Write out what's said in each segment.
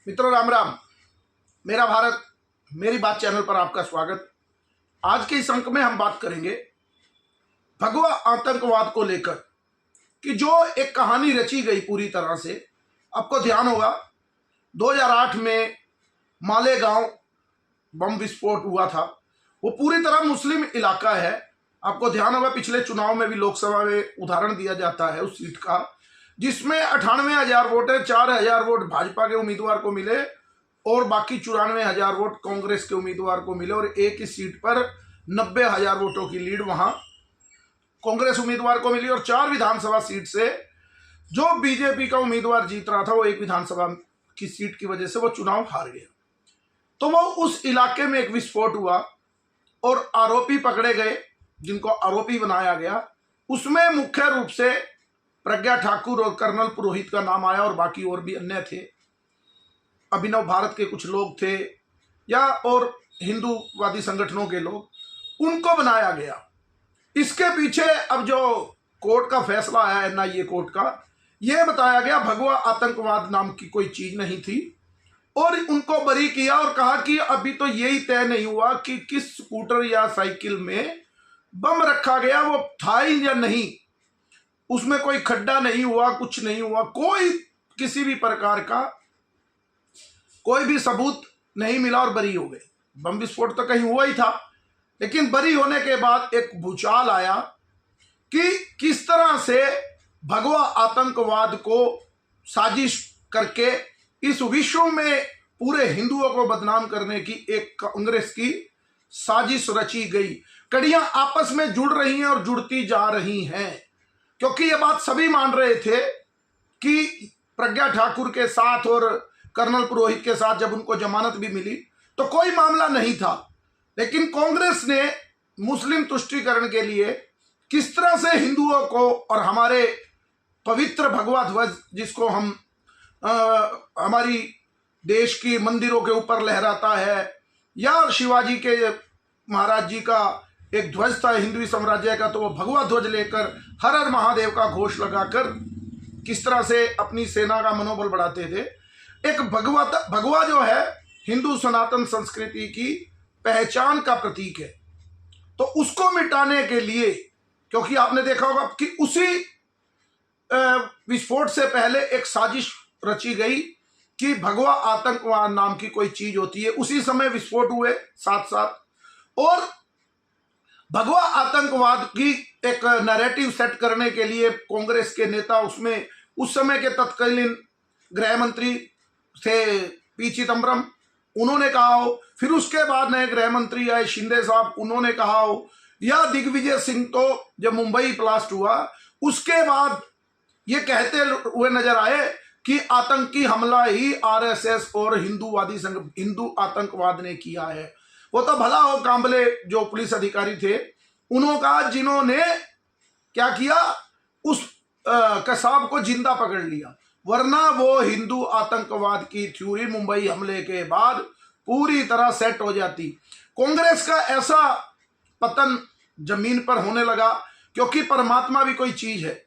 मित्रों राम राम। मेरा भारत मेरी बात चैनल पर आपका स्वागत। आज के इस अंक में हम बात करेंगे भगवा आतंकवाद को लेकर कि जो एक कहानी रची गई पूरी तरह से। आपको ध्यान होगा 2008 में मालेगांव बम विस्फोट हुआ था। वो पूरी तरह मुस्लिम इलाका है। आपको ध्यान होगा पिछले चुनाव में भी लोकसभा में उदाहरण दिया जाता है उस सीट का, जिसमें 98,000 वोट है। 4,000 वोट भाजपा के उम्मीदवार को मिले और बाकी 94,000 वोट कांग्रेस के उम्मीदवार को मिले और एक ही सीट पर 90,000 वोटों की लीड वहां कांग्रेस उम्मीदवार को मिली। और 4 विधानसभा सीट से जो बीजेपी का उम्मीदवार जीत रहा था वो एक विधानसभा की सीट की वजह से वो चुनाव हार गया। तो वो उस इलाके में एक विस्फोट हुआ और आरोपी पकड़े गए, जिनको आरोपी बनाया गया। उसमें मुख्य रूप से प्रज्ञा ठाकुर और कर्नल पुरोहित का नाम आया और बाकी और भी अन्य थे। अभिनव भारत के कुछ लोग थे या और हिंदूवादी संगठनों के लोग, उनको बनाया गया। इसके पीछे अब जो कोर्ट का फैसला आया है एनआईए कोर्ट का, यह बताया गया भगवा आतंकवाद नाम की कोई चीज नहीं थी और उनको बरी किया और कहा कि अभी तो यही तय नहीं हुआ कि किस स्कूटर या साइकिल में बम रखा गया, वो था ही या नहीं। उसमें कोई खड्डा नहीं हुआ, कुछ नहीं हुआ, कोई किसी भी प्रकार का कोई भी सबूत नहीं मिला और बरी हो गए। बम विस्फोट तो कहीं हुआ ही था, लेकिन बरी होने के बाद एक भूचाल आया कि किस तरह से भगवा आतंकवाद को साजिश करके इस विश्व में पूरे हिंदुओं को बदनाम करने की एक कांग्रेस की साजिश रची गई। कड़ियां आपस में जुड़ रही हैं और जुड़ती जा रही हैं, क्योंकि ये बात सभी मान रहे थे कि प्रज्ञा ठाकुर के साथ और कर्नल पुरोहित के साथ जब उनको जमानत भी मिली तो कोई मामला नहीं था। लेकिन कांग्रेस ने मुस्लिम तुष्टीकरण के लिए किस तरह से हिंदुओं को और हमारे पवित्र भगवा ध्वज, जिसको हम हमारी देश की मंदिरों के ऊपर लहराता है, या शिवाजी के महाराज जी का एक ध्वज था हिंदू साम्राज्य का, तो वो भगवा ध्वज लेकर हर हर महादेव का घोष लगाकर किस तरह से अपनी सेना का मनोबल बढ़ाते थे। एक भगवा जो है हिंदू सनातन संस्कृति की पहचान का प्रतीक है, तो उसको मिटाने के लिए, क्योंकि आपने देखा होगा कि उसी विस्फोट से पहले एक साजिश रची गई कि भगवा आतंकवाद नाम की कोई चीज होती है। उसी समय विस्फोट हुए साथ साथ, और भगवा आतंकवाद की एक नैरेटिव सेट करने के लिए कांग्रेस के नेता, उसमें उस समय के तत्कालीन गृह मंत्री थे पी चिदम्बरम, उन्होंने कहा हो, फिर उसके बाद नए गृह मंत्री आए शिंदे साहब, उन्होंने कहा हो, या दिग्विजय सिंह तो जब मुंबई ब्लास्ट हुआ उसके बाद ये कहते हुए नजर आए कि आतंकी हमला ही आरएसएस और हिंदू आतंकवाद ने किया है। वो तो भला हो कांबले जो पुलिस अधिकारी थे, उन्होंने जिन्होंने क्या किया, उस कसाब को जिंदा पकड़ लिया, वरना वो हिंदू आतंकवाद की थ्योरी मुंबई हमले के बाद पूरी तरह सेट हो जाती। कांग्रेस का ऐसा पतन जमीन पर होने लगा क्योंकि परमात्मा भी कोई चीज है।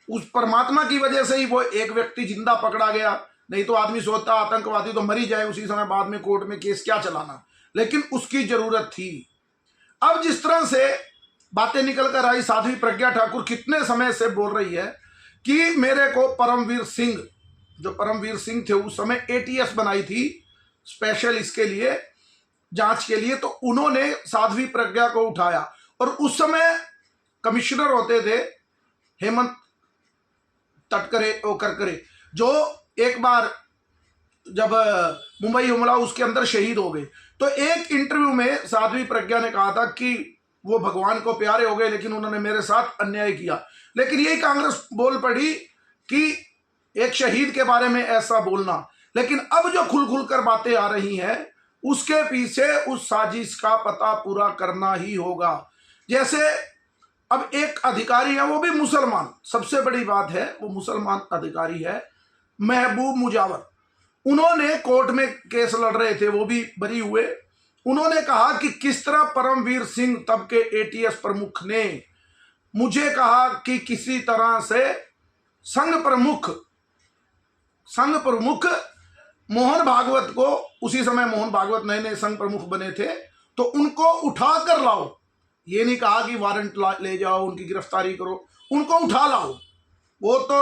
उस परमात्मा की वजह से ही वो एक व्यक्ति जिंदा पकड़ा गया, नहीं तो आदमी सोचता आतंकवादी तो मर ही जाए उसी समय, बाद में कोर्ट में केस क्या चलाना, लेकिन उसकी जरूरत थी। अब जिस तरह से बातें निकल कर आई, साध्वी प्रज्ञा ठाकुर कितने समय से बोल रही है कि मेरे को परमवीर सिंह, जो परमवीर सिंह थे उस समय एटीएस बनाई थी स्पेशल इसके लिए जांच के लिए, तो उन्होंने साध्वी प्रज्ञा को उठाया। और उस समय कमिश्नर होते थे हेमंत करकरे, जो एक बार जब मुंबई हमला उसके अंदर शहीद हो गए। तो एक इंटरव्यू में साध्वी प्रज्ञा ने कहा था कि वो भगवान को प्यारे हो गए लेकिन उन्होंने मेरे साथ अन्याय किया। लेकिन यही कांग्रेस बोल पड़ी कि एक शहीद के बारे में ऐसा बोलना। लेकिन अब जो खुल कर बातें आ रही हैं, उसके पीछे उस साजिश का पता पूरा करना ही होगा। जैसे अब एक अधिकारी है, वो भी मुसलमान, सबसे बड़ी बात है वो मुसलमान अधिकारी है, महबूब मुजावर। उन्होंने कोर्ट में केस लड़ रहे थे, वो भी बरी हुए। उन्होंने कहा कि किस तरह परमवीर सिंह तब के एटीएस प्रमुख ने मुझे कहा कि किसी तरह से संघ प्रमुख मोहन भागवत को, उसी समय मोहन भागवत नए नए संघ प्रमुख बने थे, तो उनको उठा कर लाओ। ये नहीं कहा कि वारंट ले जाओ, उनकी गिरफ्तारी करो, उनको उठा लाओ। वो तो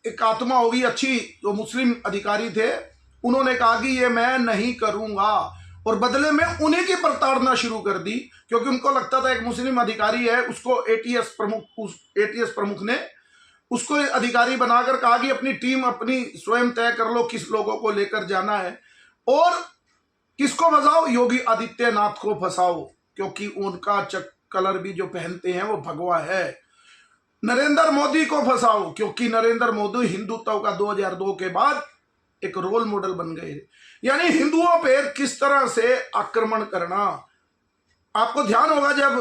एक आत्मा होगी अच्छी, जो मुस्लिम अधिकारी थे, उन्होंने कहा कि ये मैं नहीं करूंगा, और बदले में उन्हीं की प्रताड़ना शुरू कर दी, क्योंकि उनको लगता था एक मुस्लिम अधिकारी है, उसको एटीएस प्रमुख ने उसको अधिकारी बनाकर कहा कि अपनी टीम अपनी स्वयं तय कर लो किस लोगों को लेकर जाना है, और किसको फंसाओ, योगी आदित्यनाथ को फंसाओ, क्योंकि उनका कलर भी जो पहनते हैं वो भगवा है। नरेंद्र मोदी को फंसाओ, क्योंकि नरेंद्र मोदी हिंदुत्व का 2002 के बाद एक रोल मॉडल बन गए। यानी हिंदुओं पर किस तरह से आक्रमण करना। आपको ध्यान होगा जब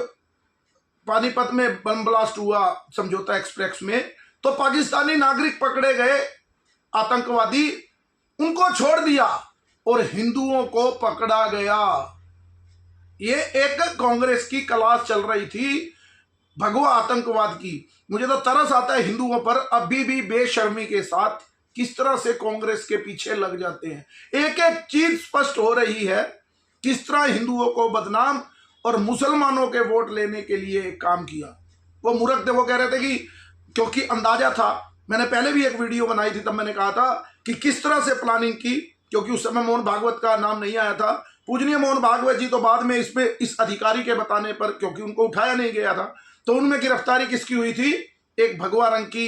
पानीपत में बम ब्लास्ट हुआ समझौता एक्सप्रेस में, तो पाकिस्तानी नागरिक पकड़े गए आतंकवादी, उनको छोड़ दिया और हिंदुओं को पकड़ा गया। ये एक कांग्रेस की क्लास चल रही थी भगवा आतंकवाद की। मुझे तो तरस आता है हिंदुओं पर, अभी भी बेशर्मी के साथ किस तरह से कांग्रेस के पीछे लग जाते हैं। एक एक चीज स्पष्ट हो रही है, किस तरह हिंदुओं को बदनाम और मुसलमानों के वोट लेने के लिए काम किया। वो मूर्ख थे, वो कह रहे थे कि, क्योंकि अंदाजा था, मैंने पहले भी एक वीडियो बनाई थी, तब मैंने कहा था कि किस तरह से प्लानिंग की, क्योंकि उस समय मोहन भागवत का नाम नहीं आया था। पूजनीय मोहन भागवत जी तो बाद में इस अधिकारी के बताने पर, क्योंकि उनको उठाया नहीं गया था, तो उनमें गिरफ्तारी किसकी हुई थी, एक भगवा रंग की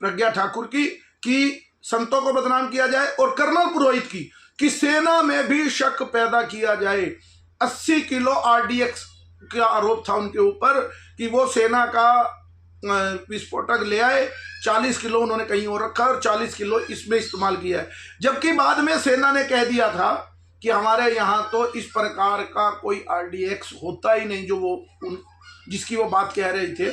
प्रज्ञा ठाकुर की, कि संतों को बदनाम किया जाए, और कर्नल पुरोहित की, कि सेना में भी शक पैदा किया जाए। 80 किलो आरडीएक्स का आरोप था उनके ऊपर कि वो सेना का विस्फोटक ले आए, 40 किलो उन्होंने कहीं और रखा और 40 किलो इसमें इस्तेमाल किया है। जबकि बाद में सेना ने कह दिया था कि हमारे यहाँ तो इस प्रकार का कोई आरडीएक्स होता ही नहीं, जो वो जिसकी वो बात कह रहे थे।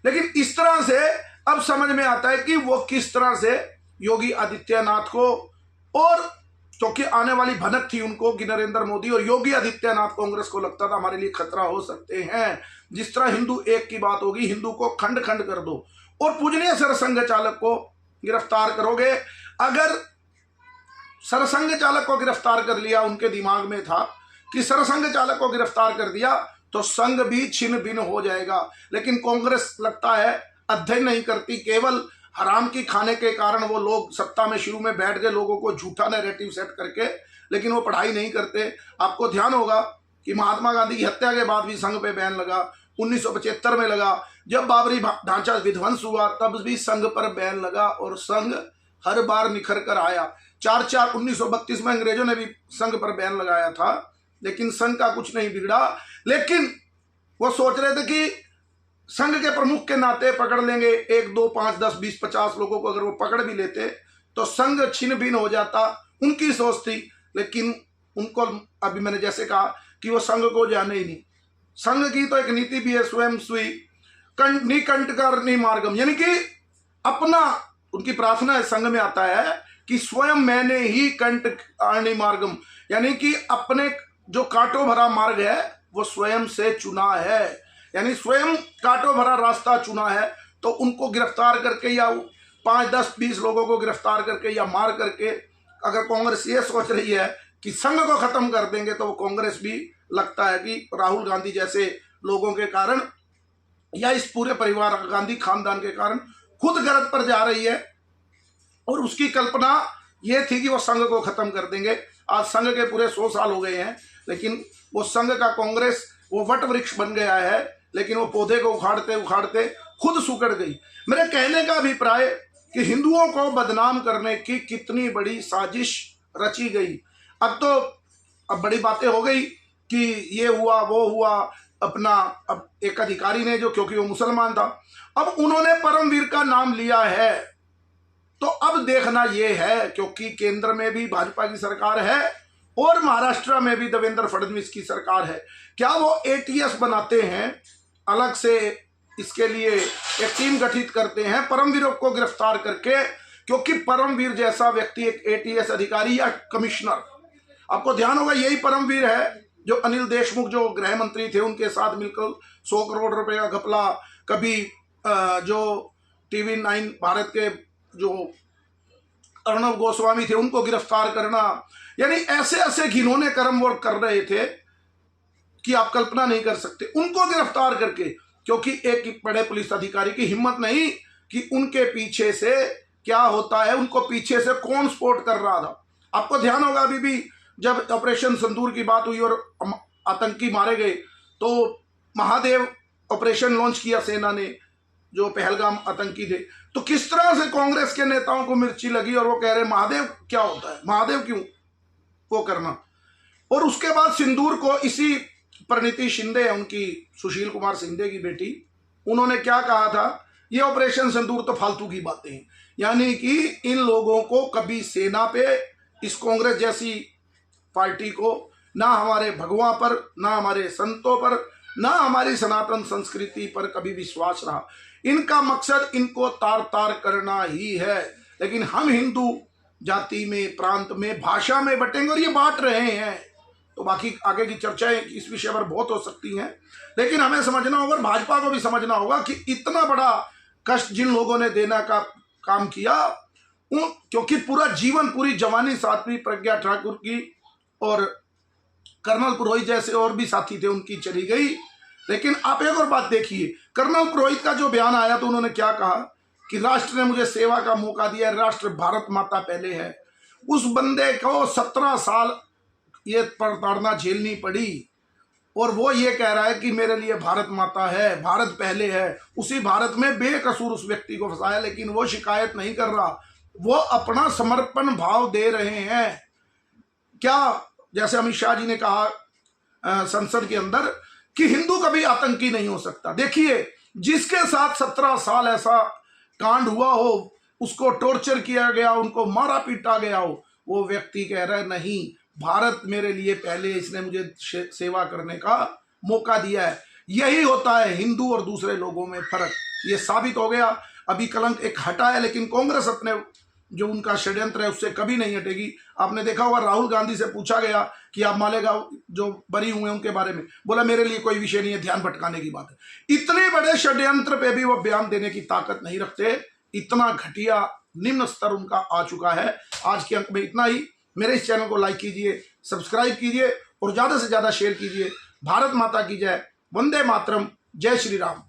लेकिन इस तरह से अब समझ में आता है कि वो किस तरह से योगी आदित्यनाथ को, और क्योंकि आने वाली भनक थी उनको कि नरेंद्र मोदी और योगी आदित्यनाथ, कांग्रेस को लगता था हमारे लिए खतरा हो सकते हैं। जिस तरह हिंदू एक की बात होगी, हिंदू को खंड खंड कर दो, और पूजनीय सरसंघ चालक को गिरफ्तार करोगे। अगर सरसंघ चालक को गिरफ्तार कर लिया, उनके दिमाग में था कि सरसंघ चालक को गिरफ्तार कर दिया तो संघ भी छिन्न भिन्न हो जाएगा। लेकिन कांग्रेस लगता है अध्ययन नहीं करती, केवल हराम की खाने के कारण वो लोग सत्ता में शुरू में बैठ गए, लोगों को झूठा नैरेटिव सेट करके, लेकिन वो पढ़ाई नहीं करते। आपको ध्यान होगा कि महात्मा गांधी की हत्या के बाद भी संघ पे बैन लगा, 1975 में लगा, जब बाबरी ढांचा विध्वंस हुआ तब भी संघ पर बैन लगा, और संघ हर बार निखर कर आया। 1932 में अंग्रेजों ने भी संघ पर बैन लगाया था, लेकिन संघ का कुछ नहीं बिगड़ा। लेकिन वो सोच रहे थे कि संघ के प्रमुख के नाते पकड़ लेंगे 1, 2, 5, 10, 20, 50 लोगों को, अगर वो पकड़ भी लेते तो संघ छिन्न भिन्न हो जाता, उनकी सोच थी। लेकिन उनको, अभी मैंने जैसे कहा कि वो संघ को जाने ही नहीं। संघ की तो एक नीति भी है, स्वयं स्वी निकंटकारणी मार्गम, यानी कि अपना, उनकी प्रार्थना है, संघ में आता है कि स्वयं मैंने ही कंटकारणी मार्गम, यानी कि अपने जो कांटों भरा मार्ग है वो स्वयं से चुना है, यानी स्वयं कांटों भरा रास्ता चुना है। तो उनको गिरफ्तार करके या 5, 10, 20 लोगों को गिरफ्तार करके या मार करके, अगर कांग्रेस ये सोच रही है कि संघ को खत्म कर देंगे, तो वो कांग्रेस भी लगता है कि राहुल गांधी जैसे लोगों के कारण या इस पूरे परिवार गांधी खानदान के कारण खुद गलत पर जा रही है, और उसकी कल्पना ये थी कि वो संघ को खत्म कर देंगे। आज संघ के पूरे 100 साल हो गए हैं, लेकिन वो संघ का कांग्रेस वो वट वृक्ष बन गया है, लेकिन वो पौधे को उखाड़ते उखाड़ते खुद सुकड़ गई। मेरे कहने का अभिप्राय कि हिंदुओं को बदनाम करने की कितनी बड़ी साजिश रची गई। अब बड़ी बातें हो गई कि ये हुआ वो हुआ, अपना अब एक अधिकारी ने, जो क्योंकि वो मुसलमान था, अब उन्होंने परमवीर का नाम लिया है। तो अब देखना ये है, क्योंकि केंद्र में भी भाजपा की सरकार है और महाराष्ट्र में भी देवेंद्र फडणवीस की सरकार है, क्या वो एटीएस बनाते हैं अलग से, इसके लिए एक टीम गठित करते हैं परमवीरों को गिरफ्तार करके, क्योंकि परमवीर जैसा व्यक्ति एक एटीएस अधिकारी या कमिश्नर, आपको ध्यान होगा यही परमवीर है जो अनिल देशमुख जो गृह मंत्री थे उनके साथ मिलकर 100 करोड़ रुपए का घपला, कभी जो TV9 भारत के जो अर्णव गोस्वामी थे उनको गिरफ्तार करना, यानी ऐसे ऐसे घिनौने कर्म वो कर रहे थे कि आप कल्पना नहीं कर सकते। उनको गिरफ्तार करके, क्योंकि एक बड़े पुलिस अधिकारी की हिम्मत नहीं कि उनके पीछे से क्या होता है, उनको पीछे से कौन सपोर्ट कर रहा था। आपको ध्यान होगा अभी भी जब ऑपरेशन सिंदूर की बात हुई और आतंकी मारे गए तो महादेव ऑपरेशन लॉन्च किया सेना ने, जो पहलगाम आतंकी थे, तो किस तरह से कांग्रेस के नेताओं को मिर्ची लगी और वो कह रहे महादेव क्या होता है, महादेव क्यों वो करना। और उसके बाद सिंदूर को इसी परिणीति शिंदे, उनकी सुशील कुमार शिंदे की बेटी, उन्होंने क्या कहा था, ये ऑपरेशन सिंदूर तो फालतू की बातें हैं। यानी कि इन लोगों को कभी सेना पे, इस कांग्रेस जैसी पार्टी को, ना हमारे भगवान पर, ना हमारे संतों पर, ना हमारी सनातन संस्कृति पर कभी विश्वास रहा। इनका मकसद इनको तार तार करना ही है। लेकिन हम हिंदू जाति में, प्रांत में, भाषा में बटेंगे और ये बांट रहे हैं। तो बाकी आगे की चर्चाएं इस विषय पर बहुत हो सकती हैं, लेकिन हमें समझना होगा, भाजपा को भी समझना होगा कि इतना बड़ा कष्ट जिन लोगों ने देने का काम किया, क्योंकि पूरा जीवन, पूरी जवानी साध्वी प्रज्ञा ठाकुर की और कर्नल पुरोहित जैसे और भी साथी थे उनकी चली गई। लेकिन आप एक और बात देखिए, कर्नल पुरोहित का जो बयान आया तो उन्होंने क्या कहा कि राष्ट्र ने मुझे सेवा का मौका दिया, राष्ट्र भारत माता पहले है। उस बंदे को 17 साल ये प्रताड़ना झेलनी पड़ी और वो ये कह रहा है कि मेरे लिए भारत माता है, भारत पहले है। उसी भारत में बेकसूर उस व्यक्ति को फंसाया, लेकिन वो शिकायत नहीं कर रहा, वो अपना समर्पण भाव दे रहे हैं। क्या, जैसे अमित शाह जी ने कहा संसद के अंदर कि हिंदू कभी आतंकी नहीं हो सकता। देखिए, जिसके साथ 17 साल ऐसा कांड हुआ हो, उसको टॉर्चर किया गया, उनको मारा पीटा गया हो, वो व्यक्ति कह रहा है नहीं, भारत मेरे लिए पहले, इसने मुझे सेवा करने का मौका दिया है। यही होता है हिंदू और दूसरे लोगों में फर्क। ये साबित हो गया। अभी कलंक एक हटा है, लेकिन कांग्रेस अपने जो उनका षड्यंत्र है उससे कभी नहीं हटेगी। आपने देखा होगा, राहुल गांधी से पूछा गया कि आप मालेगांव जो बरी हुए हैं उनके बारे में, बोला मेरे लिए कोई विषय नहीं है, ध्यान भटकाने की बात है। इतने बड़े षड्यंत्र पे भी वो बयान देने की ताकत नहीं रखते। इतना घटिया निम्न स्तर उनका आ चुका है। आज के अंक में इतना ही। मेरे इस चैनल को लाइक कीजिए, सब्सक्राइब कीजिए और ज़्यादा से ज़्यादा शेयर कीजिए। भारत माता की जय, वंदे मातरम, जय श्री राम।